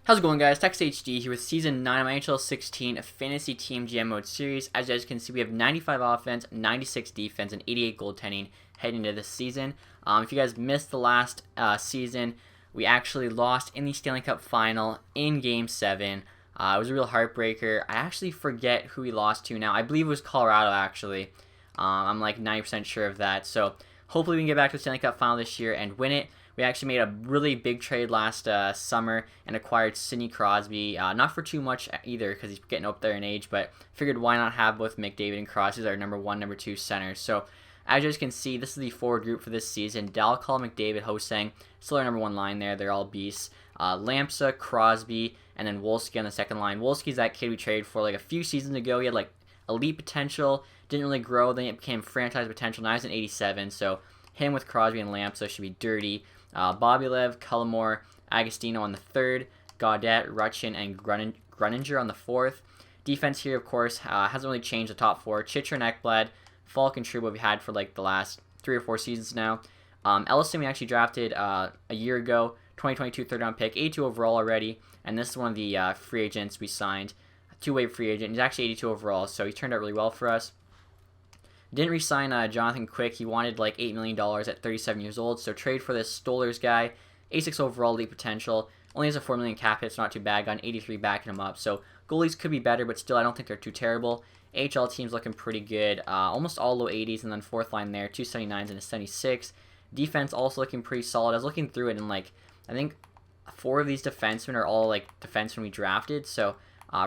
How's it going, guys? TacTixHD here with Season 9 of my NHL 16 Fantasy Team GM Mode Series. As you guys can see, we have 95 offense, 96 defense, and 88 goaltending heading into this season. If you guys missed the last season, we actually lost in the Stanley Cup Final in Game 7. It was a real heartbreaker. I actually forget who we lost to now. I believe it was Colorado, actually. I'm like 90% sure of that. So hopefully we can get back to the Stanley Cup Final this year and win it. We actually made a really big trade last summer and acquired Sidney Crosby. Not for too much either because he's getting up there in age, but figured why not have both McDavid and Crosby as our number 1, number 2 centers. So as you guys can see, this is the forward group for this season. Dalcall, McDavid, Ho-Sang, still our number 1 line there. They're all beasts. Lampsa, Crosby, and then Wolski on the second line. Wolski's that kid we traded for like a few seasons ago. He had like elite potential, didn't really grow, then it became franchise potential. Now he's an 87, so him with Crosby and Lampsa should be dirty. Bobylev, Cullimore, Agostino on the third, Gaudette, Rutchin, and Gruninger on the fourth. Defense here, of course, hasn't really changed the top 4. Chitra and Ekblad, Falk and Trouba we've had for like the last 3 or 4 seasons now. Ellison we actually drafted a year ago, 2022 third-round pick, 82 overall already, and this is one of the free agents we signed, a two-way free agent. He's actually 82 overall, so he turned out really well for us. Didn't re-sign Jonathan Quick. He wanted like $8 million at 37 years old, so trade for this Stollers guy. 86 overall, elite potential. Only has a $4 million cap hit, so not too bad. Got an 83 backing him up. So goalies could be better, but still I don't think they're too terrible. AHL team's looking pretty good. Almost all low 80s, and then fourth line there, 2 79s and a 76. Defense also looking pretty solid. I was looking through it, and like I think 4 of these defensemen are all like defensemen we drafted, so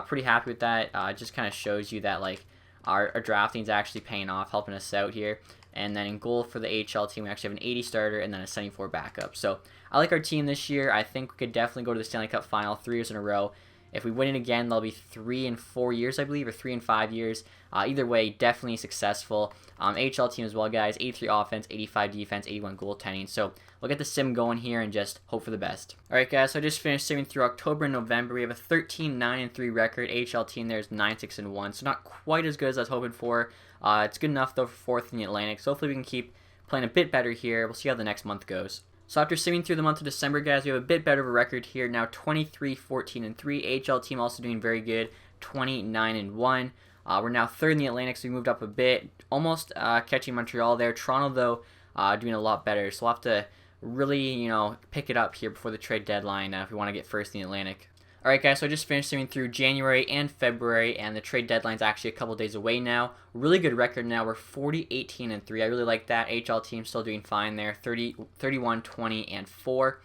pretty happy with that. It just kind of shows you that like our drafting is actually paying off, helping us out here. And then in goal for the AHL team, we actually have an 80 starter and then a 74 backup. So I like our team this year. I think we could definitely go to the Stanley Cup Final 3 years in a row. If we win it again, that'll be 3 and 4 years, I believe, or 3 and 5 years. Either way, definitely successful. AHL team as well, guys. 83 offense, 85 defense, 81 goaltending. So we'll get the sim going here and just hope for the best. All right, guys. So I just finished simming through October and November. We have a 13-9-3 record. AHL team there is 9-6-1. So not quite as good as I was hoping for. It's good enough though for 4th in the Atlantic. So hopefully we can keep playing a bit better here. We'll see how the next month goes. So after simming through the month of December, guys, we have a bit better of a record here. Now 23-14-3. AHL team also doing very good, 29-1. We're now 3rd in the Atlantic, so we moved up a bit. Almost catching Montreal there. Toronto, though, doing a lot better. So we'll have to really, pick it up here before the trade deadline if we want to get 1st in the Atlantic. Alright, guys, so I just finished simming through January and February, and the trade deadline's actually a couple days away now. Really good record now. We're 40-18-3. I really like that. AHL team still doing fine there, 31-20-4.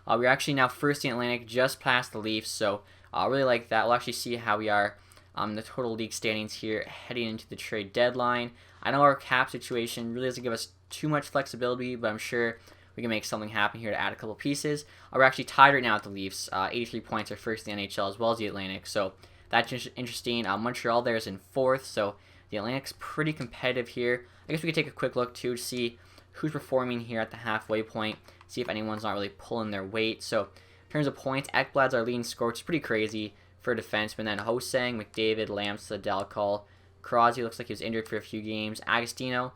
We're actually now 1st in the Atlantic, just past the Leafs, so I really like that. We'll actually see how we are in the total league standings here heading into the trade deadline. I know our cap situation really doesn't give us too much flexibility, but I'm sure we can make something happen here to add a couple pieces. We're actually tied right now at the Leafs. 83 points are 1st in the NHL as well as the Atlantic, so that's interesting. Montreal there is in 4th, so the Atlantic's pretty competitive here. I guess we could take a quick look too to see who's performing here at the halfway point, see if anyone's not really pulling their weight. So in terms of points, Ekblad's our leading scorer, which is pretty crazy for a defenseman. Then Ho-Sang, McDavid, Lampsa, Dalcall, Crosby looks like he was injured for a few games. Agostino,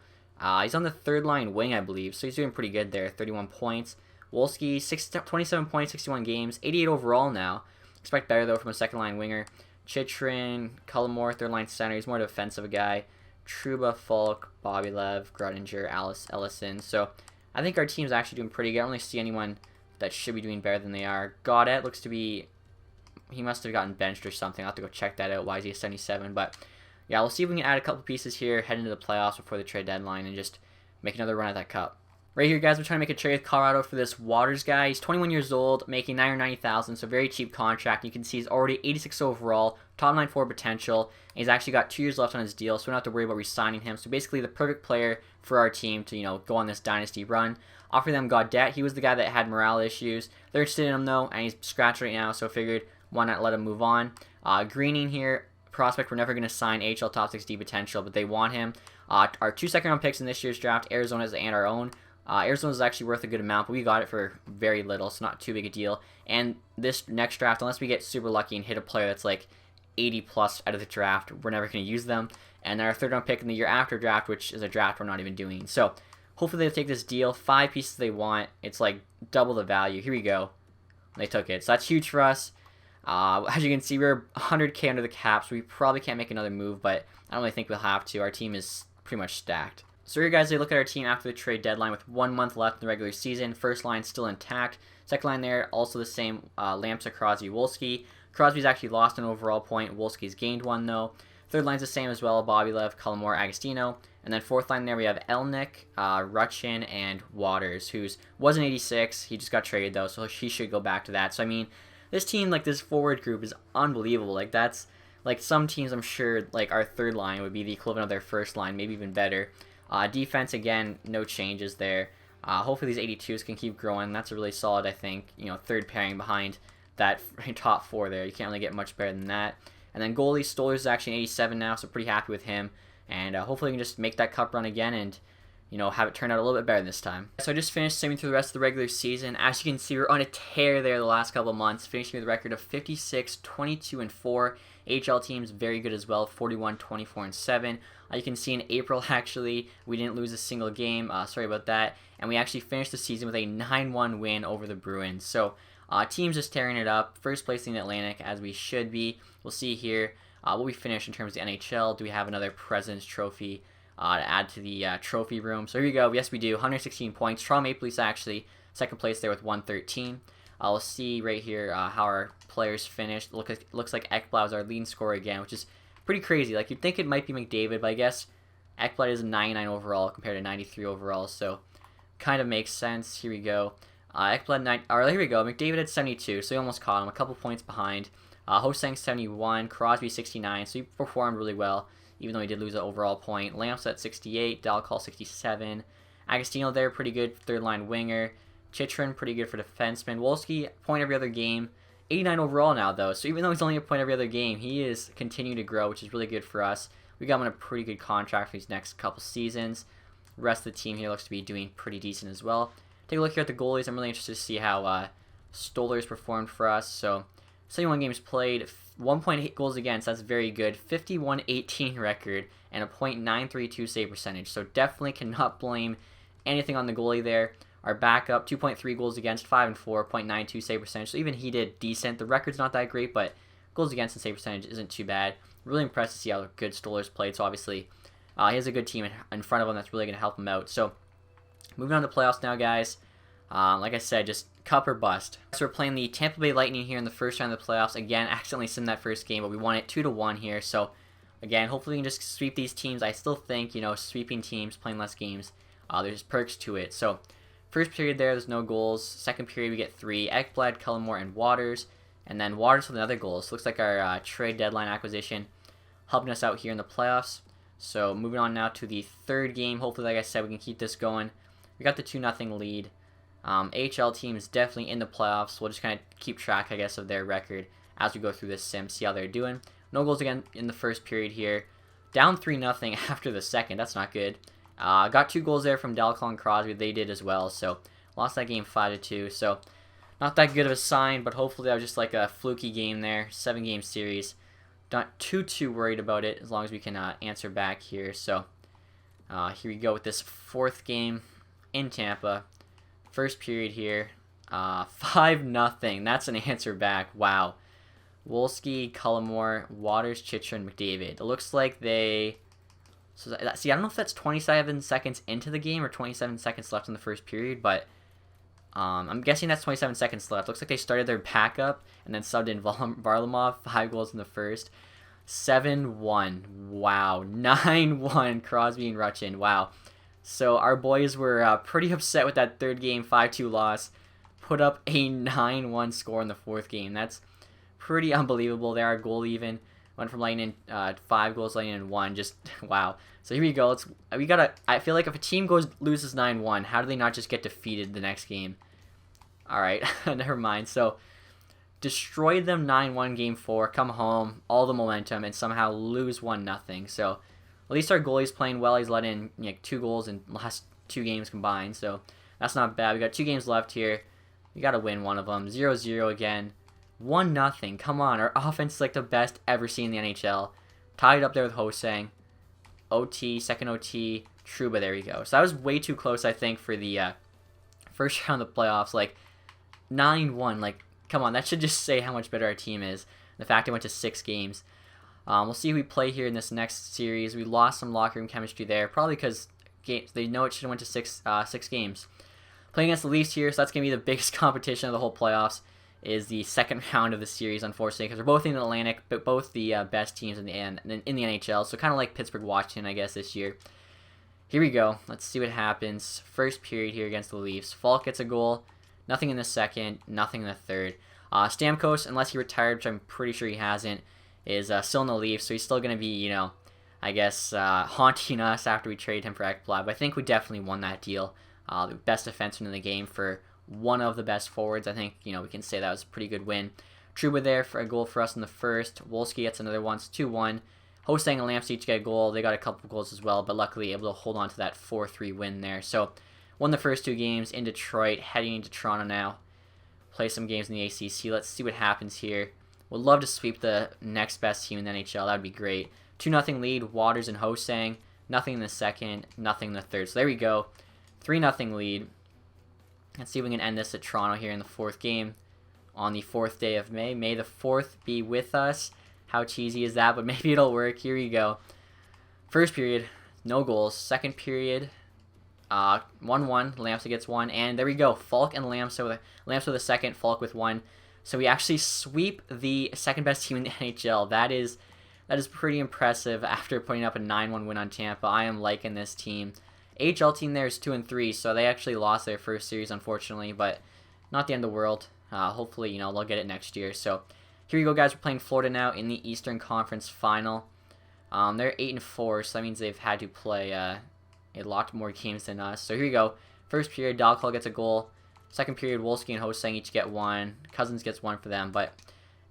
he's on the 3rd line wing, I believe, so he's doing pretty good there, 31 points. Wolski, 27 points, 61 games, 88 overall now. Expect better, though, from a 2nd line winger. Chitrin, Cullimore, 3rd line center. He's more defensive a guy. Trouba, Falk, Bobylev, Gruninger, Ellison. So I think our team's actually doing pretty good. I don't really see anyone that should be doing better than they are. Gaudette looks to be... He must have gotten benched or something. I'll have to go check that out. Why is he a 77? But yeah, we'll see if we can add a couple pieces here, head into the playoffs before the trade deadline, and just make another run at that cup. Right here, guys, we're trying to make a trade with Colorado for this Waters guy. He's 21 years old, making $990,000, so very cheap contract. You can see he's already 86 overall, top 9 forward potential, and he's actually got 2 years left on his deal, so we don't have to worry about re-signing him. So basically the perfect player for our team to, go on this dynasty run. Offer them Gaudette. He was the guy that had morale issues. They're interested in him, though, and he's scratched right now, so figured why not let him move on. Greening here, prospect we're never going to sign, AHL top 6D potential, but they want him. Our 2 second-round picks in this year's draft, Arizona's and our own. Arizona's actually worth a good amount, but we got it for very little, so not too big a deal. And this next draft, unless we get super lucky and hit a player that's like 80 plus out of the draft, we're never going to use them. And then our 3rd-round pick in the year after draft, which is a draft we're not even doing. So hopefully they'll take this deal. 5 pieces they want. It's like double the value. Here we go. They took it. So that's huge for us. As you can see, we're 100K under the cap, so we probably can't make another move, but I don't really think we'll have to. Our team is pretty much stacked. So here, guys, they look at our team after the trade deadline with 1 month left in the regular season. First line still intact. Second line there, also the same. Lamsa, Crosby, Wolski. Crosby's actually lost an overall point. Wolski's gained one, though. Third line's the same as well. Bobbylev, Cullimore, Agostino. And then fourth line there, we have Elnick, Rutchin, and Waters, who's was an 86. He just got traded, though, so he should go back to that. So, I mean, this team, like, this forward group is unbelievable. Like, that's, like, some teams, I'm sure, like, our third line would be the equivalent of their first line, maybe even better. Defense, again, no changes there. Hopefully these 82s can keep growing. That's a really solid, I think, third pairing behind that top four there. You can't really get much better than that. And then goalie, Stolarz is actually an 87 now, so pretty happy with him. And hopefully we can just make that cup run again and, have it turn out a little bit better this time. So I just finished simming through the rest of the regular season. As you can see, we're on a tear there the last couple of months, finishing with a record of 56, 22, and 4. AHL teams very good as well, 41, 24, and 7. You can see in April, actually, we didn't lose a single game. Sorry about that. And we actually finished the season with a 9-1 win over the Bruins. So teams just tearing it up. First place in the Atlantic, as we should be. We'll see here what we finish in terms of the NHL. Do we have another President's Trophy to add to the trophy room? So here we go. Yes, we do. 116 points. Toronto Maple Leafs actually second place there with 113. We'll see right here how our players finished. Looks like Ekblad is our leading scorer again, which is pretty crazy. Like, you'd think it might be McDavid, but I guess Ekblad is a 99 overall compared to 93 overall, so kind of makes sense. Here we go. Ekblad, here we go. McDavid had 72, so he almost caught him. A couple points behind. Ho-Sang 71, Crosby 69, so he performed really well, even though he did lose an overall point. Lamps at 68, Dalcall 67. Agostino there, pretty good third line winger. Chychrun, pretty good for defenseman. Wolski, point every other game. 89 overall now, though, so even though he's only a point every other game, he is continuing to grow, which is really good for us. We got him on a pretty good contract for these next couple seasons. The rest of the team here looks to be doing pretty decent as well. Take a look here at the goalies. I'm really interested to see how Stolarz performed for us. So 71 games played, 1.8 goals against, that's very good. 51-18 record, and a .932 save percentage. So definitely cannot blame anything on the goalie there. Our backup, 2.3 goals against, 5 and 4, .92 save percentage. So even he did decent. The record's not that great, but goals against and save percentage isn't too bad. Really impressed to see how good Stolarz played. So obviously, he has a good team in front of him that's really going to help him out. So moving on to playoffs now, guys. Like I said, just cup or bust. So we're playing the Tampa Bay Lightning here in the first round of the playoffs. Again, accidentally simmed that first game, but we won it 2-1 here. So again, hopefully we can just sweep these teams. I still think, sweeping teams, playing less games, there's perks to it. So first period there's no goals. Second period we get 3. Ekblad, Cullimore, and Waters. And then Waters with another goal. So looks like our trade deadline acquisition helping us out here in the playoffs. So moving on now to the third game. Hopefully, like I said, we can keep this going. We got the 2-0 lead. AHL team is definitely in the playoffs. We'll just kind of keep track, I guess, of their record as we go through this sim, see how they're doing. No goals again in the first period here. Down 3-0 after the second. That's not good. Got 2 goals there from Dalcall and Crosby. They did as well. So lost that game 5-2. So not that good of a sign, but hopefully that was just like a fluky game there. 7-game series. Not too worried about it as long as we can answer back here. So here we go with this fourth game in Tampa. First period here. 5-0. That's an answer back. Wow. Wolski, Cullimore, Waters, Chychrun, McDavid. It looks like they... So see, I don't know if that's 27 seconds into the game or 27 seconds left in the first period, but I'm guessing that's 27 seconds left. Looks like they started their backup and then subbed in Varlamov. 5 goals in the first. 7-1. Wow. 9-1. Crosby and Rutchin. Wow. So our boys were pretty upset with that third game 5-2 loss. Put up a 9-1 score in the fourth game. That's pretty unbelievable there. Our goal even went from Lightning 5 goals, Lightning 1. Just wow. So here we go. I feel like if a team loses 9-1, how do they not just get defeated the next game? All right, never mind. So destroyed them 9-1 game 4. Come home, all the momentum, and somehow lose 1-0. So at least our goalie's playing well. He's let in 2 goals in the last 2 games combined. So that's not bad. We got 2 games left here. We got to win one of them. 0-0 again. 1-0. Come on. Our offense is like the best ever seen in the NHL. Tied up there with Ho-Sang. OT, second OT, Trouba. There we go. So that was way too close, I think, for the first round of the playoffs. Like 9-1. Like come on, that should just say how much better our team is. The fact it went to 6 games. We'll see who we play here in this next series. We lost some locker room chemistry there, probably because they know it should have went to 6 games. Playing against the Leafs here, so that's going to be the biggest competition of the whole playoffs, is the second round of the series, unfortunately, because we're both in the Atlantic, but both the best teams in the NHL, so kind of like Pittsburgh, Washington, I guess, this year. Here we go. Let's see what happens. First period here against the Leafs. Falk gets a goal. Nothing in the second. Nothing in the third. Stamkos, unless he retired, which I'm pretty sure he hasn't, is still in the Leafs, so he's still going to be, I guess, haunting us after we trade him for Ekblad. But I think we definitely won that deal. The best defenseman in the game for one of the best forwards. I think, we can say that was a pretty good win. Trouba there for a goal for us in the first. Wolski gets another one. It's 2-1. Hosang and Lamps each get a goal. They got a couple of goals as well, but luckily able to hold on to that 4-3 win there. So, won the first 2 games in Detroit, heading into Toronto now. Play some games in the ACC. Let's see what happens here. Would love to sweep the next best team in the NHL. That would be great. 2-0 lead, Waters and Hosang. Nothing in the second, nothing in the third. So there we go. 3-0 lead. Let's see if we can end this at Toronto here in the 4th game on the 4th day of May. May the 4th be with us. How cheesy is that? But maybe it'll work. Here we go. First period, no goals. Second period, 1-1. Lamsa gets 1. And there we go. Falk and Lamsa with a second. Falk with 1. So we actually sweep the second best team in the NHL. That is pretty impressive after putting up a 9-1 win on Tampa. I am liking this team. AHL team there is 2-3, so they actually lost their first series, unfortunately, but not the end of the world. Hopefully, they'll get it next year. So here we go, guys. We're playing Florida now in the Eastern Conference Final. They're 8-4, so that means they've had to play a lot more games than us. So here we go. First period, Dalcall gets a goal. Second period, Wolski and Hosang each get 1. Cousins gets 1 for them, but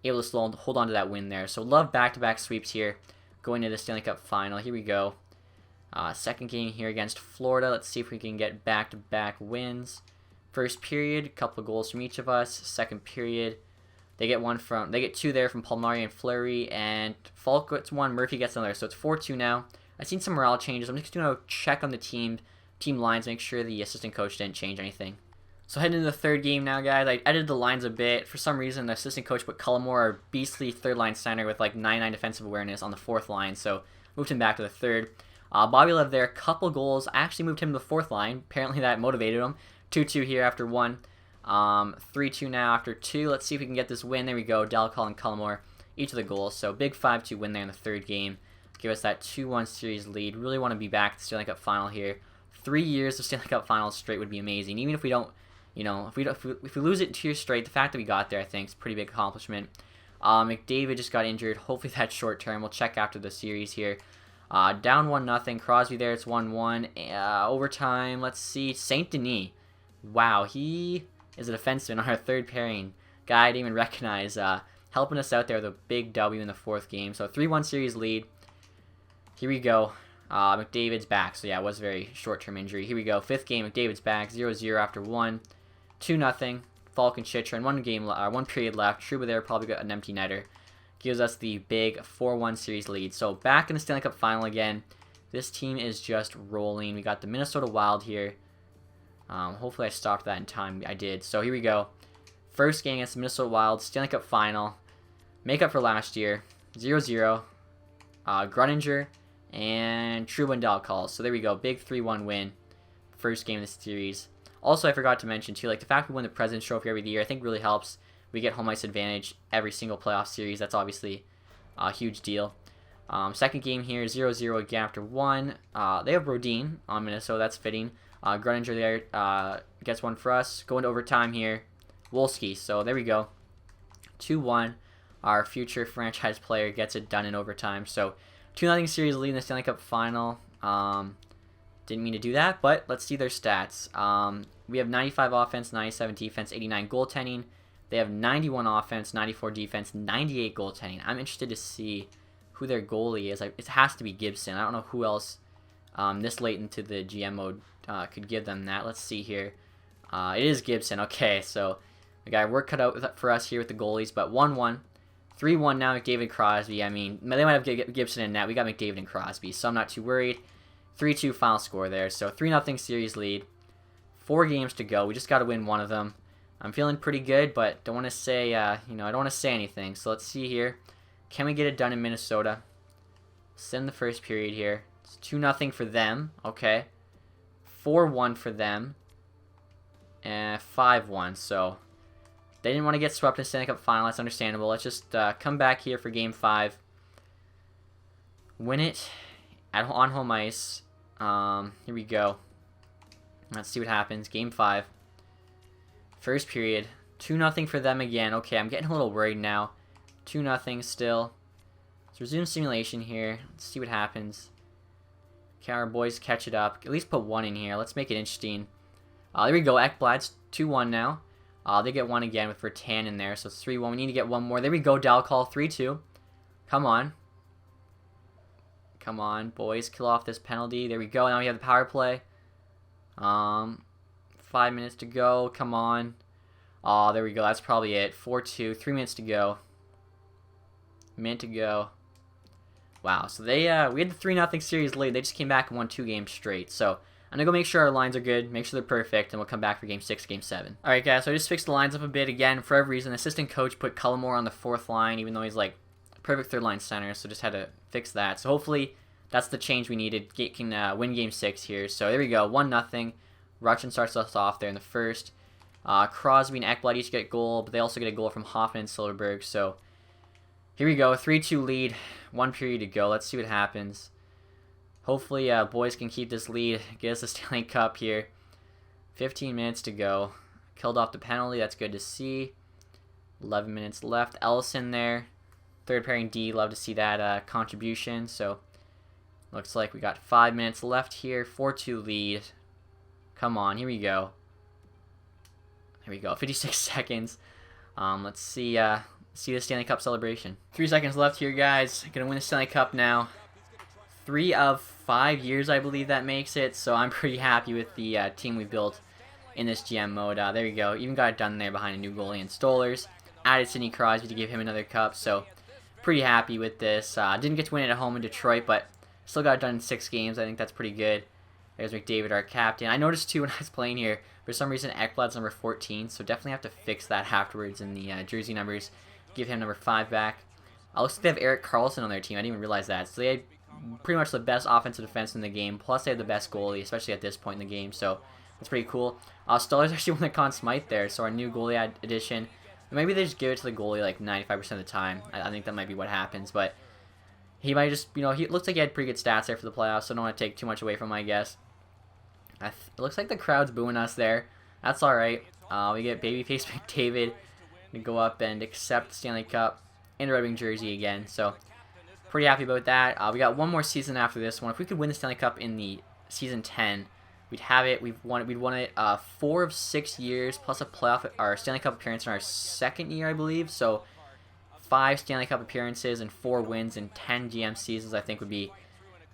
able to hold on to that win there. So love back-to-back sweeps here going into the Stanley Cup Final. Here we go. Second game here against Florida. Let's see if we can get back-to-back wins. First period, couple of goals from each of us. Second period, they get 2 there from Palmieri and Fleury, and Falk gets 1, Murphy gets another. So it's 4-2 now. I've seen some morale changes. I'm just going to check on the team lines, make sure the assistant coach didn't change anything. So heading into the 3rd game now, guys. I edited the lines a bit. For some reason, the assistant coach put Cullimore, our beastly 3rd-line center with like 99 defensive awareness, on the 4th line, so moved him back to the 3rd. Bobby Lev there, couple goals. I actually moved him to the 4th line. Apparently that motivated him. 2-2 here after 1. 3-2 now after 2. Let's see if we can get this win. There we go. Dalcall and Cullimore, each of the goals. So big 5-2 win there in the 3rd game. Give us that 2-1 series lead. Really want to be back at the Stanley Cup Final here. 3 years of Stanley Cup Finals straight would be amazing. Even if we don't, if we lose it 2 years straight, the fact that we got there, I think, is a pretty big accomplishment. McDavid just got injured. Hopefully that's short term. We'll check after the series here. Down 1-0. Crosby there. It's 1-1. Overtime. Let's see. Saint Denis. Wow, he is a defenseman on our 3rd pairing. Guy I didn't even recognize. Helping us out there with a big W in the 4th game. So 3-1 series lead. Here we go. McDavid's back. So yeah, it was a very short-term injury. Here we go. 5th game. McDavid's back. 0-0 after 1. 2-0. Falk and Chychrun. 1 period left. Trouba there probably got an empty netter. Gives us the big 4-1 series lead. So back in the Stanley Cup Final again. This team is just rolling. We got the Minnesota Wild here. Hopefully I stopped that in time. I did. So here we go. First game against the Minnesota Wild. Stanley Cup Final. Make up for last year. 0-0. Gruninger and Trouba and Dalcall. So there we go. Big 3-1 win. First game of the series. Also, I forgot to mention, too, like the fact we win the President's Trophy every year, I think really helps. We get home ice advantage every single playoff series. That's obviously a huge deal. Second game here, 0-0 again after 1. They have Brodin on Minnesota. That's fitting. Gruninger there gets 1 for us. Going to overtime here. Wolski. So there we go. 2-1. Our future franchise player gets it done in overtime. So 2-0 series lead in the Stanley Cup Final. Didn't mean to do that, but let's see their stats. We have 95 offense, 97 defense, 89 goaltending. They have 91 offense, 94 defense, 98 goaltending. I'm interested to see who their goalie is. It has to be Gibson. I don't know who else this late into the GM mode could give them that. Let's see here. It is Gibson. Okay, so we got work cut out for us here with the goalies, but 1-1. 3-1 now, McDavid, Crosby. I mean, they might have Gibson in net. We got McDavid and Crosby, so I'm not too worried. 3-2 final score there. So 3-0 series lead. 4 games to go. We just got to win one of them. I'm feeling pretty good, but don't want to say, I don't want to say anything. So let's see here. Can we get it done in Minnesota? Send the first period here. It's 2-0 for them. Okay. 4-1 for them. And 5-1. So they didn't want to get swept in the Stanley Cup final. That's understandable. Let's just come back here for Game 5. Win it on home ice. Here we go. Let's see what happens. Game 5. First period. 2-0 for them again. Okay, I'm getting a little worried now. 2-0 still. Let's resume simulation here. Let's see what happens. Can our boys catch it up? At least put 1 in here. Let's make it interesting. There we go. Ekblad's 2-1 now. They get 1 again with Vertan in there. So it's 3-1. We need to get 1 more. There we go. Dalcall 3-2. Come on. Come on, boys. Kill off this penalty. There we go. Now we have the power play. 5 minutes to go. Come on. Oh, there we go. That's probably it. 4-2. 3 minutes to go. Minute to go. Wow. So we had the 3-0 series lead. They just came back and won 2 games straight. So I'm going to go make sure our lines are good, make sure they're perfect, and we'll come back for Game 6, Game 7. Alright, guys. So I just fixed the lines up a bit again. For every reason, assistant coach put Cullimore on the 4th line, even though he's like perfect 3rd line center. So just had to fix that. So hopefully that's the change we needed. Can win Game 6 here. So there we go. 1-0. Russian starts us off there in the first. Crosby and Ekblad each get a goal, but they also get a goal from Hoffman and Silverberg. So here we go. 3-2 lead. 1 period to go. Let's see what happens. Hopefully, boys can keep this lead. Get us the Stanley Cup here. 15 minutes to go. Killed off the penalty. That's good to see. 11 minutes left. Ellison there. 3rd pairing D. Love to see that contribution. So looks like we got 5 minutes left here. 4-2 lead. Come on, here we go. Here we go, 56 seconds. Let's see the Stanley Cup celebration. 3 seconds left here, guys. Gonna win the Stanley Cup now. 3 of 5 years, I believe that makes it. So I'm pretty happy with the team we built in this GM mode. There we go. Even got it done there behind a new goalie and Stollers. Added Sidney Crosby to give him another cup. So pretty happy with this. Didn't get to win it at home in Detroit, but still got it done in 6 games. I think that's pretty good. There's McDavid, our captain. I noticed too when I was playing here, for some reason Ekblad's number 14, so definitely have to fix that afterwards in the jersey numbers. Give him number 5 back. Looks like they have Erik Karlsson on their team. I didn't even realize that. So they had pretty much the best offensive defense in the game, plus they had the best goalie, especially at this point in the game, so that's pretty cool. Stollers actually won the Conn Smythe there, so our new goalie addition. Maybe they just give it to the goalie like 95% of the time. I think that might be what happens, but he might just, he looks like he had pretty good stats there for the playoffs, so I don't want to take too much away from him, I guess. It looks like the crowd's booing us there. That's alright. We get Babyface McDavid to go up and accept the Stanley Cup in the Red Wing jersey again. So, pretty happy about that. We got 1 more season after this one. If we could win the Stanley Cup in the season 10, we'd have it. We'd won it 4 of 6 years, plus a playoff, our Stanley Cup appearance in our 2nd year, I believe. So, 5 Stanley Cup appearances and 4 wins in 10 GM seasons, I think would be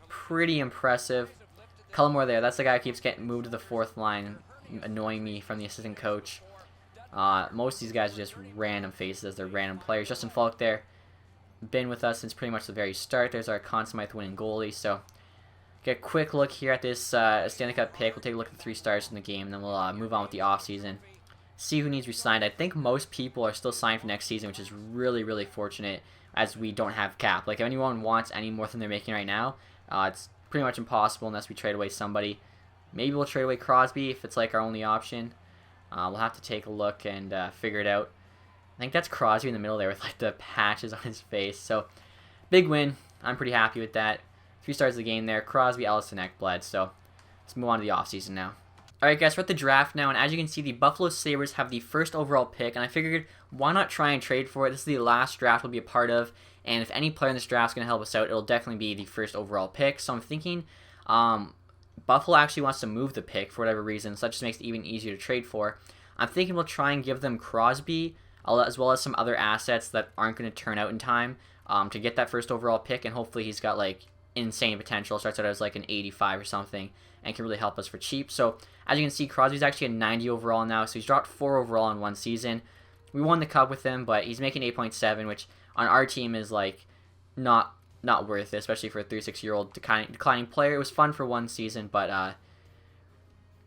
pretty impressive. Cullimore there, that's the guy who keeps getting moved to the 4th line, annoying me from the assistant coach. Most of these guys are just random faces, they're random players. Justin Falk there, been with us since pretty much the very start. There's our Conn Smythe winning goalie. So, get a quick look here at this Stanley Cup pick. We'll take a look at the 3 stars in the game, and then we'll move on with the offseason. See who needs re-signed. I think most people are still signed for next season, which is really, really fortunate, as we don't have cap. Like, if anyone wants any more than they're making right now, it's pretty much impossible unless we trade away somebody. Maybe we'll trade away Crosby if it's like our only option. We'll have to take a look and figure it out. I think that's Crosby in the middle there with like the patches on his face. So big win. I'm pretty happy with that. 3 stars of the game there. Crosby, Ellison, Ekblad. So let's move on to the offseason now. Alright guys, we're at the draft now, and as you can see, the Buffalo Sabres have the 1st overall pick, and I figured why not try and trade for it. This is the last draft we'll be a part of, and if any player in this draft is going to help us out, it'll definitely be the 1st overall pick. So I'm thinking Buffalo actually wants to move the pick for whatever reason, so that just makes it even easier to trade for. I'm thinking we'll try and give them Crosby, as well as some other assets that aren't going to turn out in time to get that 1st overall pick, and hopefully he's got like insane potential. Starts out as like an 85 or something, and can really help us for cheap. So as you can see, Crosby's actually a 90 overall now, so he's dropped 4 overall in 1 season. We won the cup with him, but he's making 8.7, which on our team is like not worth it, especially for a 36-year-old declining player. It was fun for 1 season, but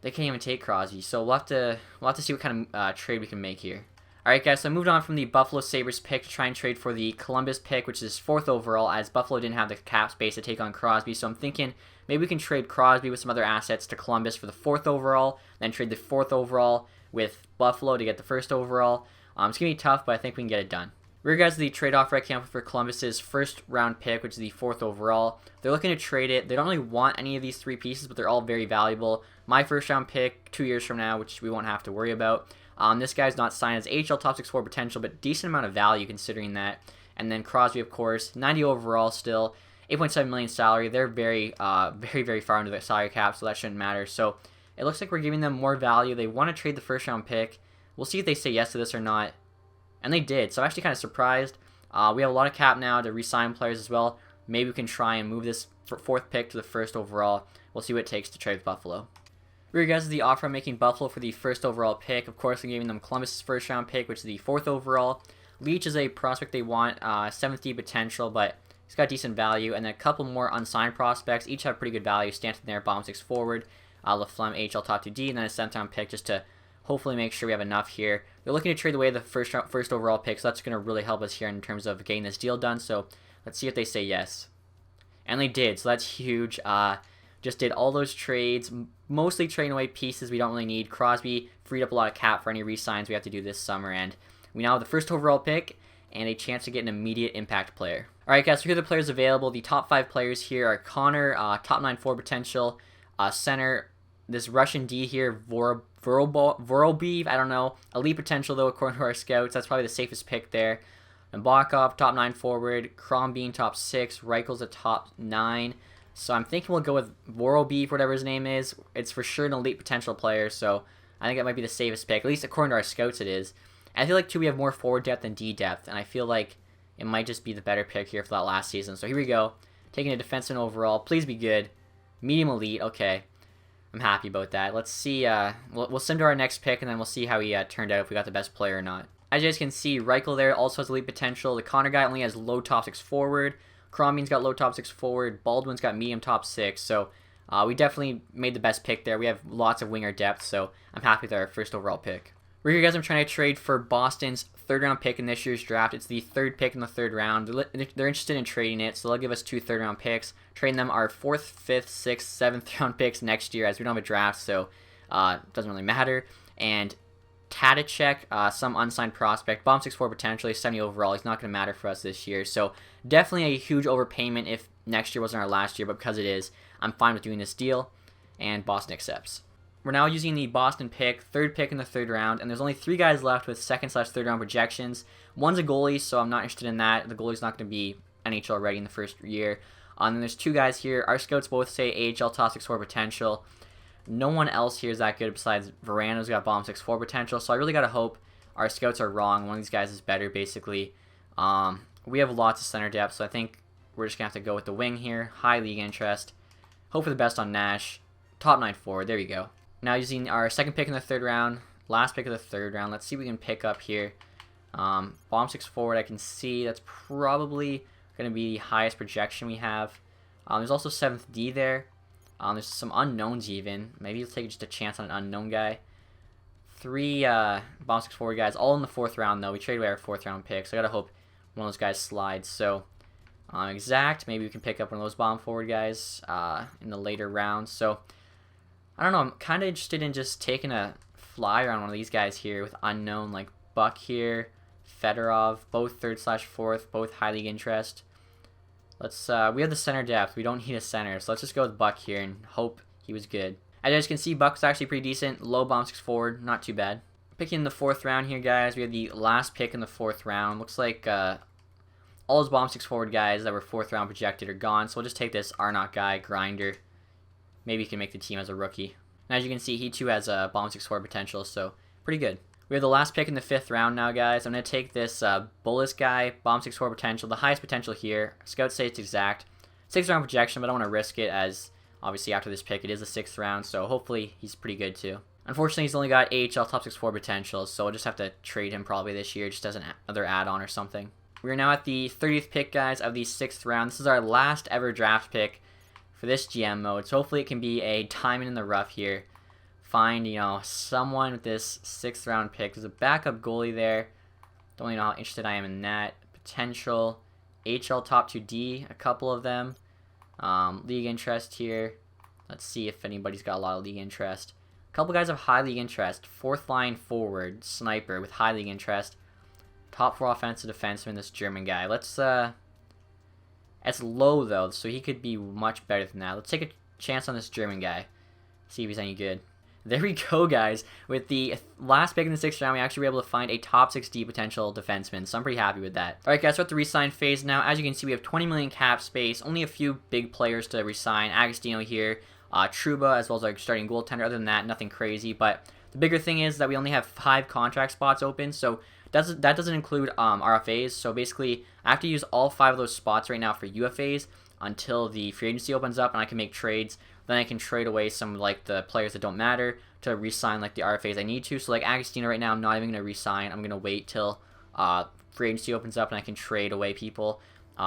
They can't even take Crosby, so we'll have to see what kind of trade we can make here. Alright guys, so I moved on from the Buffalo Sabres pick to try and trade for the Columbus pick, which is 4th overall, as Buffalo didn't have the cap space to take on Crosby, so I'm thinking maybe we can trade Crosby with some other assets to Columbus for the 4th overall, then trade the 4th overall with Buffalo to get the 1st overall. It's going to be tough, but I think we can get it done. Here guys, the trade offer I came up with for Columbus's 1st round pick, which is the 4th overall. They're looking to trade it. They don't really want any of these 3 pieces, but they're all very valuable. My 1st round pick 2 years from now, which we won't have to worry about. This guy's not signed as AHL top 64 potential, but decent amount of value considering that. And then Crosby, of course, 90 overall still, 8.7 million salary. They're very far under the salary cap, so that shouldn't matter. So it looks like we're giving them more value. They want to trade the 1st round pick. We'll see if they say yes to this or not. And they did, so I'm actually kind of surprised. We have a lot of cap now to re-sign players as well. Maybe we can try and move this 4th pick to the 1st overall. We'll see what it takes to trade with Buffalo. Here guys is the offer I'm making Buffalo for the 1st overall pick. Of course, I'm giving them Columbus' 1st round pick, which is the 4th overall. Leach is a prospect they want, 7th D potential, but he's got decent value. And then a couple more unsigned prospects. Each have pretty good value. Stanton there, bomb 6 forward. Laflemme, AHL top 2D, and then a 7th round pick just to hopefully make sure we have enough here. They're looking to trade away the first overall pick, so that's going to really help us here in terms of getting this deal done. So let's see if they say yes. And they did, so that's huge. Just did all those trades, mostly trading away pieces we don't really need. Crosby freed up a lot of cap for any re-signs we have to do this summer, and we now have the 1st overall pick and a chance to get an immediate impact player. Alright guys, so here are the players available. The top 5 players here are Connor, top 9 4 potential, center, this Russian D here, Vorobiev, I don't know, elite potential though according to our scouts. That's probably the safest pick there. Nabokov, top 9 forward, Crombeen, top 6, Reichel's a top 9. So I'm thinking we'll go with Vorobiev, whatever his name is. It's for sure an elite potential player, so I think that might be the safest pick. At least according to our scouts it is. And I feel like, too, we have more forward depth than D depth, and I feel like it might just be the better pick here for that last season. So here we go. Taking a defenseman overall. Please be good. Medium elite. Okay. I'm happy about that. Let's see. We'll send to our next pick, and then we'll see how he turned out, if we got the best player or not. As you guys can see, Reichel there also has elite potential. The Connor guy only has low top 6 forward. Crombeen's got low top 6 forward. Baldwin's got medium top 6. So we definitely made the best pick there. We have lots of winger depth, so I'm happy with our 1st overall pick. Right here, guys, I'm trying to trade for Boston's 3rd round pick in this year's draft. It's the 3rd pick in the 3rd round. They're interested in trading it, so they'll give us 2 3rd round picks. Trading them our 4th, 5th, 6th, 7th round picks next year, as we don't have a draft, so it doesn't really matter. And Tadicek, some unsigned prospect, bomb 6'4" potentially, 70 overall. He's not going to matter for us this year. So definitely a huge overpayment if next year wasn't our last year, but because it is, I'm fine with doing this deal, and Boston accepts. We're now using the Boston pick, 3rd pick in the 3rd round, and there's only 3 guys left with 2nd/3rd round projections. One's a goalie, so I'm not interested in that. The goalie's not going to be NHL ready in the 1st year. And then there's 2 guys here. Our scouts both say AHL top 6'4" potential. No one else here is that good besides Verano's got bomb 6'4" potential, so I really got to hope our scouts are wrong. One of these guys is better, basically. We have lots of center depth, so I think we're just going to have to go with the wing here. High league interest. Hope for the best on Nash. Top 9 forward. There you go. Now using our 2nd pick in the 3rd round. Last pick of the 3rd round. Let's see what we can pick up here. Bomb 6 forward, I can see that's probably going to be the highest projection we have. There's also 7th D there. There's some unknowns even. Maybe we'll take just a chance on an unknown guy. 3 bomb 6 forward guys, all in the 4th round though. We traded away our 4th round pick, so I gotta hope one of those guys slides. So exact, maybe we can pick up one of those bomb forward guys in the later rounds. So I don't know. I'm kind of interested in just taking a flyer on one of these guys here with unknown, like Buck here, Fedorov, both 3rd/4th, both high league interest. Let's we have the center depth. We don't need a center, so let's just go with Buck here and hope he was good. As you guys can see, Buck's actually pretty decent. Low bomb 6 forward, not too bad. Picking in the 4th round here, guys. We have the last pick in the 4th round. Looks like all those bomb 6 forward guys that were 4th round projected are gone, so we'll just take this Arnott guy, Grinder. Maybe he can make the team as a rookie. And as you can see, he too has a bomb 6 forward potential, so pretty good. We have the last pick in the 5th round now, guys. I'm going to take this Bullis guy, bomb 6 forward potential, the highest potential here. Scouts say it's exact. 6th round projection, but I don't want to risk it as obviously after this pick it is the 6th round, so hopefully he's pretty good too. Unfortunately, he's only got AHL top 6 forward potential, so we'll just have to trade him probably this year just as another add-on or something. We are now at the 30th pick, guys, of the 6th round. This is our last ever draft pick for this GM mode, so hopefully it can be a diamond in the rough here find, someone with this 6th round pick. There's a backup goalie there. Don't really know how interested I am in that. Potential HL top 2D, a couple of them. League interest here. Let's see if anybody's got a lot of league interest. A couple guys have high league interest. 4th line forward, sniper with high league interest. Top 4 offensive defenseman, this German guy. It's low though, so he could be much better than that. Let's take a chance on this German guy. See if he's any good. There we go, guys. With the last pick in the 6th round, we actually were able to find a top 6D potential defenseman, so I'm pretty happy with that. Alright, guys, we're at the re-sign phase now. As you can see, we have 20 million cap space, only a few big players to re-sign. Agostino here, Trouba, as well as our starting goaltender. Other than that, nothing crazy, but the bigger thing is that we only have 5 contract spots open, so that doesn't include RFAs, so basically, I have to use all 5 of those spots right now for UFAs until the free agency opens up and I can make trades. Then I can trade away some like the players that don't matter to re-sign like the RFAs I need to. So like Agostino right now, I'm not even going to re-sign. I'm going to wait till free agency opens up and I can trade away people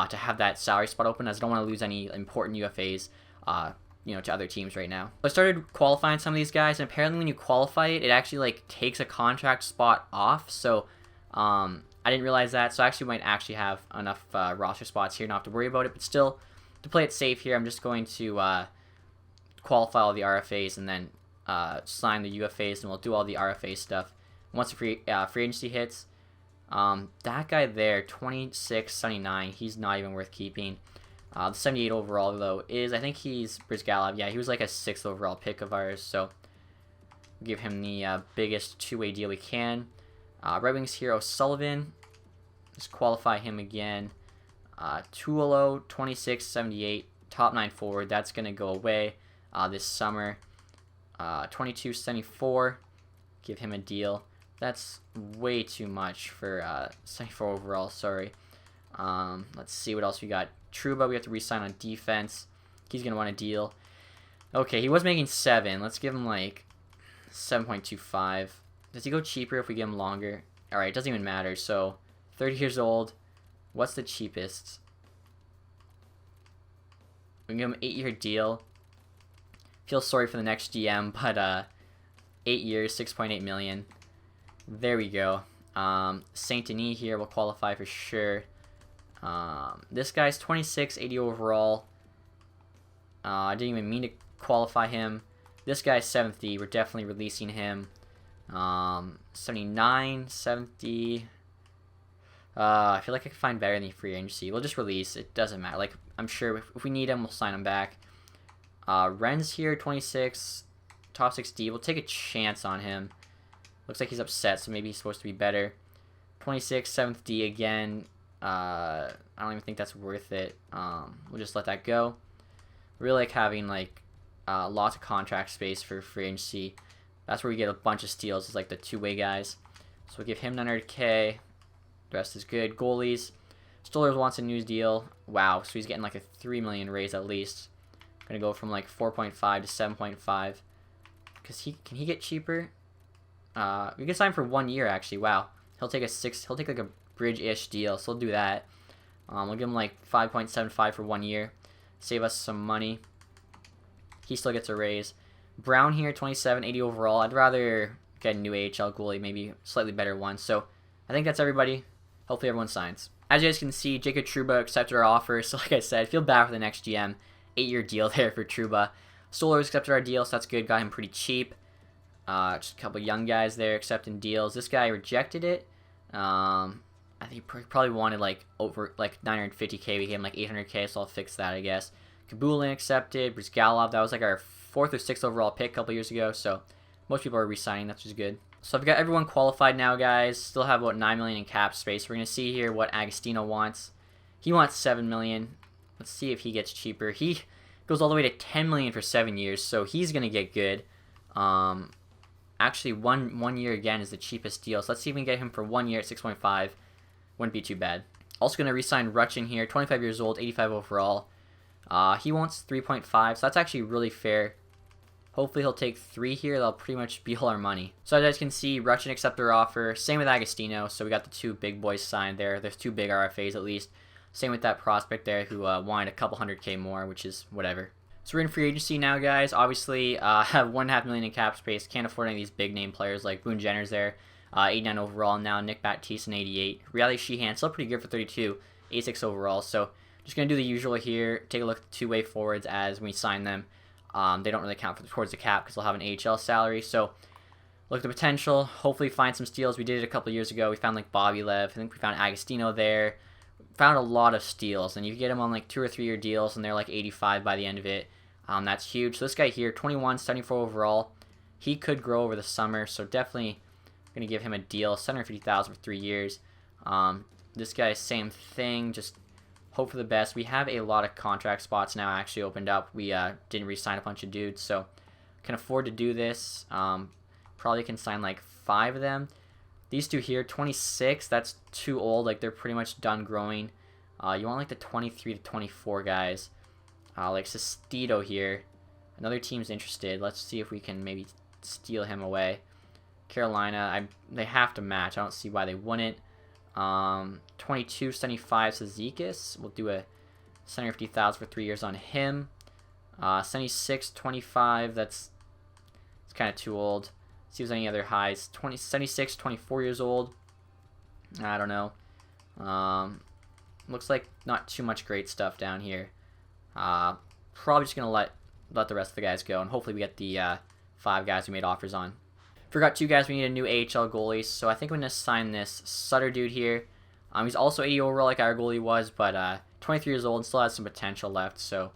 to have that salary spot open, as I don't want to lose any important UFAs to other teams right now. I started qualifying some of these guys, and apparently when you qualify it, it actually like takes a contract spot off. So I didn't realize that, so I actually might actually have enough roster spots here not have to worry about it. But still, to play it safe here, I'm just going to qualify all the RFAs and then sign the UFAs, and we'll do all the RFA stuff once the free agency hits. That guy there, 26.79, he's not even worth keeping. The 78 overall though is, I think he's Brizgalov. Yeah, he was like a 6th overall pick of ours, so give him the biggest 2-way deal we can. Red Wings here, O'Sullivan, just qualify him again. Tuolo, 26.78, top 9 forward. That's gonna go away this summer. 22.74, give him a deal. That's way too much for 74 overall. Sorry. Let's see what else we got. Trouba, we have to re-sign on defense. He's gonna want a deal. Okay, he was making 7. Let's give him like 7.25. Does he go cheaper if we give him longer? Alright, it doesn't even matter. So 30 years old. What's the cheapest? We can give him an 8-year deal. Feel sorry for the next GM, but 8 years, 6.8 million. There we go. Saint Denis here will qualify for sure. This guy's 26.80 overall. I didn't even mean to qualify him. This guy's 7th D. We're definitely releasing him. 79, 70. I feel like I could find better than the free agency. We'll just release. It doesn't matter. Like, I'm sure if we need him, we'll sign him back. Ren's here, 26, top 6D. We'll take a chance on him. Looks like he's upset, so maybe he's supposed to be better. 26, 7th D again. I don't even think that's worth it. We'll just let that go. Really like having like lots of contract space for free agency. That's where we get a bunch of steals. It's like the 2-way guys. So we'll give him 900K. The rest is good. Goalies. Stollers wants a new deal. Wow, so he's getting like a 3 million raise at least. Gonna go from like 4.5 to 7.5. Because can he get cheaper? We can sign for 1 year actually. Wow. He'll take like a bridge-ish deal, so we'll do that. We'll give him like 5.75 for 1 year. Save us some money. He still gets a raise. Brown here, 27.80 overall. I'd rather get a new AHL goalie, maybe slightly better one. So I think that's everybody. Hopefully everyone signs. As you guys can see, Jacob Trouba accepted our offer. So like I said, I feel bad for the next GM. 8-year deal there for Trouba. Stollers accepted our deal, so that's good. Got him pretty cheap. Just a couple young guys there accepting deals. This guy rejected it. I think he probably wanted like over like 950K. We gave him like 800K, so I'll fix that, I guess. Kabulin accepted. Brizgalov, that was like our 4th or 6th overall pick a couple years ago, so most people are re-signing. That's just good. So I've got everyone qualified now, guys. Still have about 9 million in cap space. We're gonna see here what Agostino wants. He wants 7 million. Let's see if he gets cheaper. He goes all the way to 10 million for 7 years, so he's gonna get good. Actually, one year again is the cheapest deal. So let's see if we can get him for 1 year at 6.5. Wouldn't be too bad. Also gonna re-sign Rutchin here, 25 years old, 85 overall. He wants 3.5, so that's actually really fair. Hopefully he'll take 3 here. That'll pretty much be all our money. So as you guys can see, Rutchin accepted our offer. Same with Agostino. So we got the 2 big boys signed there. There's 2 big RFAs at least. Same with that prospect there who wanted a couple 100K more, which is whatever. So we're in free agency now, guys. Obviously, have $1.5 million in cap space. Can't afford any of these big name players like Boone Jenner's there, 89 overall now. Nick Baptiste an 88. Riley Sheehan still pretty good for 32, 86 overall. So just gonna do the usual here. Take a look at the two-way forwards as we sign them. They don't really count towards the cap because they'll have an AHL salary. So look at the potential. Hopefully find some steals. We did it a couple years ago. We found like Bobby Lev. I think we found Agostino there. Found a lot of steals, and you get them on like 2 or 3 year deals, and they're like 85 by the end of it. That's huge. So this guy here, 21, 74 overall. He could grow over the summer, so definitely gonna give him a deal. 750,000 for 3 years. This guy, same thing. Just hope for the best. We have a lot of contract spots now actually opened up. We didn't re-sign a bunch of dudes, so can afford to do this. Probably can sign like 5 of them. These two here, 26, that's too old. Like, they're pretty much done growing. You want like the 23 to 24 guys. Like Sestito here. Another team's interested. Let's see if we can maybe steal him away. Carolina, they have to match. I don't see why they wouldn't. 22, 75 Sezikis. We'll do a 750,000 for 3 years on him. 76, 25, it's kind of too old. See if there's any other highs. 76, 24 years old. I don't know. Looks like not too much great stuff down here. Probably just going to let the rest of the guys go, and hopefully we get the 5 guys we made offers on. Forgot 2 guys. We need a new AHL goalie, so I think I'm going to sign this Sutter dude here. He's also 80 overall like our goalie was, but 23 years old and still has some potential left, so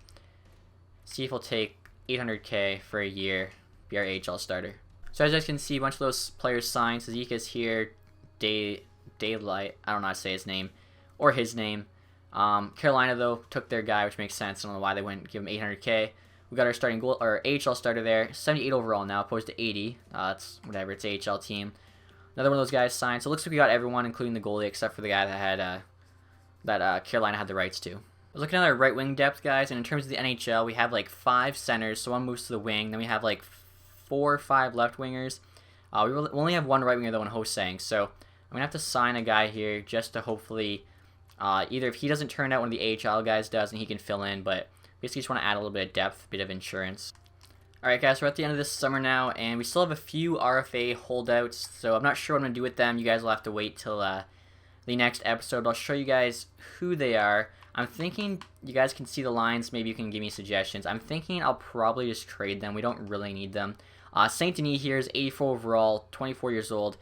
see if he'll take $800K for a year, be our AHL starter. So as you guys can see, a bunch of those players signed. Sezikis here, Daylight, I don't know how to say his name, or his name. Carolina, though, took their guy, which makes sense. I don't know why they wouldn't give him $800K. We got our starting goal, or AHL starter there, 78 overall now, opposed to 80. It's whatever, it's AHL team. Another one of those guys signed. So it looks like we got everyone, including the goalie, except for the guy that had Carolina had the rights to. Looking at our right wing depth, guys, and in terms of the NHL, we have like 5 centers, so one moves to the wing. Then we have like 4 or 5 left wingers. We only have 1 right winger though in Hosang, so I'm gonna have to sign a guy here just to hopefully either if he doesn't turn out one of the AHL guys does and he can fill in, but basically just want to add a little bit of depth, a bit of insurance. Alright guys, we're at the end of this summer now, and we still have a few RFA holdouts, so I'm not sure what I'm going to do with them. You guys will have to wait till the next episode. I'll show you guys who they are. I'm thinking you guys can see the lines. Maybe you can give me suggestions. I'm thinking I'll probably just trade them. We don't really need them. Saint Denis here is 84 overall, 24 years old.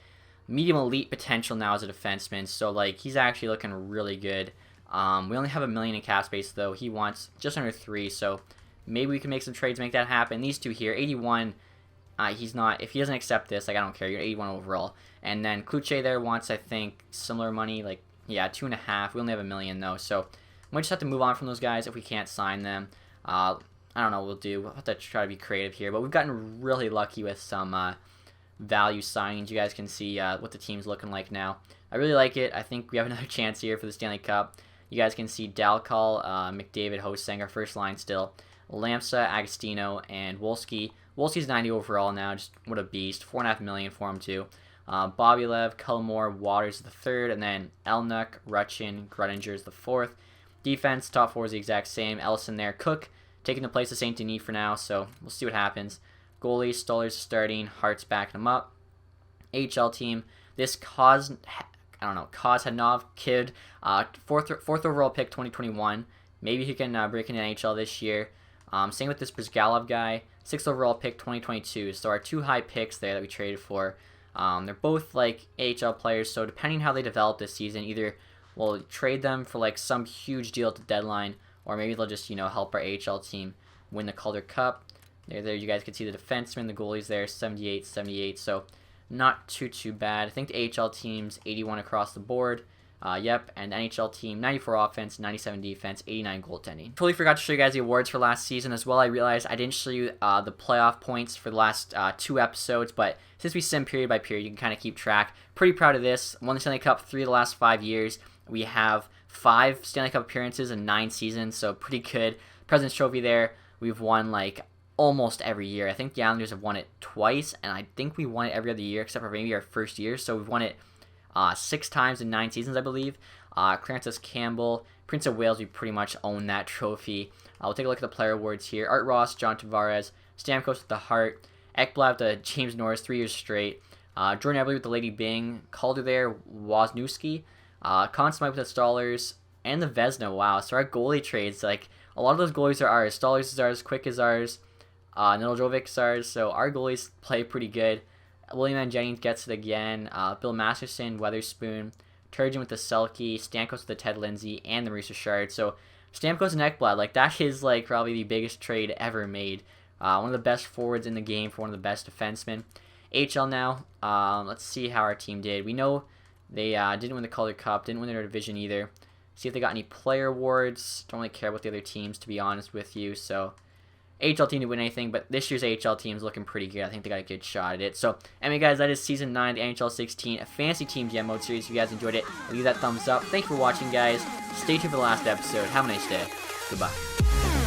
Medium elite potential now as a defenseman, so like he's actually looking really good. We only have $1 million in cap space though. He wants just under 3, so maybe we can make some trades to make that happen. These two here, 81. He's not. If he doesn't accept this, like I don't care. You're 81 overall. And then Kluche there wants, I think, similar money. Like yeah, 2.5. We only have $1 million though, so we might just have to move on from those guys if we can't sign them. I don't know what we'll do. We'll have to try to be creative here, but we've gotten really lucky with some value signings. You guys can see what the team's looking like now. I really like it. I think we have another chance here for the Stanley Cup. You guys can see Dalcall, McDavid, Hosang, our first line still. Lamsa, Agostino, and Wolski. Wolski's 90 overall now. Just what a beast. $4.5 million for him too. Bobby Lev, Cullimore, Waters the third, and then Elnuck, Rutchin, Gruttinger is the fourth. Defense, top 4 is the exact same. Ellison there. Cook taking the place of Saint Denis for now, so we'll see what happens. Goalie, Stoller's starting. Hart's backing him up. HL team. This Kozhanov kid, fourth overall pick 2021. Maybe he can break into NHL this year. Same with this Brizgalov guy, 6th overall pick 2022. So our 2 high picks there that we traded for. They're both like AHL players, so depending how they develop this season, either we'll trade them for like some huge deal at the deadline, or maybe they'll just help our AHL team win the Calder Cup. There you guys can see the defenseman, the goalies there, 78, 78. So not too bad. I think the AHL team's 81 across the board. Yep, and the NHL team, 94 offense, 97 defense, 89 goaltending. Totally forgot to show you guys the awards for last season as well. I realized I didn't show you the playoff points for the last 2 episodes, but since we sim period by period, you can kind of keep track. Pretty proud of this. Won the Stanley Cup 3 of the last 5 years. We have 5 Stanley Cup appearances in 9 seasons, so pretty good. President's Trophy there, we've won like almost every year. I think the Islanders have won it twice, and I think we won it every other year except for maybe our first year, so we've won it 6 times in 9 seasons, I believe. Clarence Campbell, Prince of Wales, we pretty much own that trophy. We'll take a look at the player awards here. Art Ross, John Tavares, Stamkos with the Hart, Ekblad with the James Norris 3 years straight, Jordan Eberle with the Lady Byng, Calder there, Wozniewski, Conn Smythe with the Stallers, and the Vezina. Wow, so our goalie trades, like, a lot of those goalies are ours. Stallers is ours, Quick is ours, Nedeljkovic is ours, so our goalies play pretty good. William N. Jennings gets it again, Bill Masterson, Weatherspoon, Turgeon with the Selke, Stamkos with the Ted Lindsay, and the Maurice Richard. So Stamkos and Ekblad, like, that is, like, probably the biggest trade ever made. One of the best forwards in the game for one of the best defensemen. HL now, let's see how our team did. We know they didn't win the Calder Cup, didn't win their division either. See if they got any player awards. Don't really care about the other teams, to be honest with you. So AHL team didn't win anything, but this year's AHL team is looking pretty good. I think they got a good shot at it. So anyway, guys, that is Season 9 of the NHL 16, a Fantasy Team GM Mode series. If you guys enjoyed it, leave that thumbs up. Thank you for watching, guys. Stay tuned for the last episode. Have a nice day. Goodbye.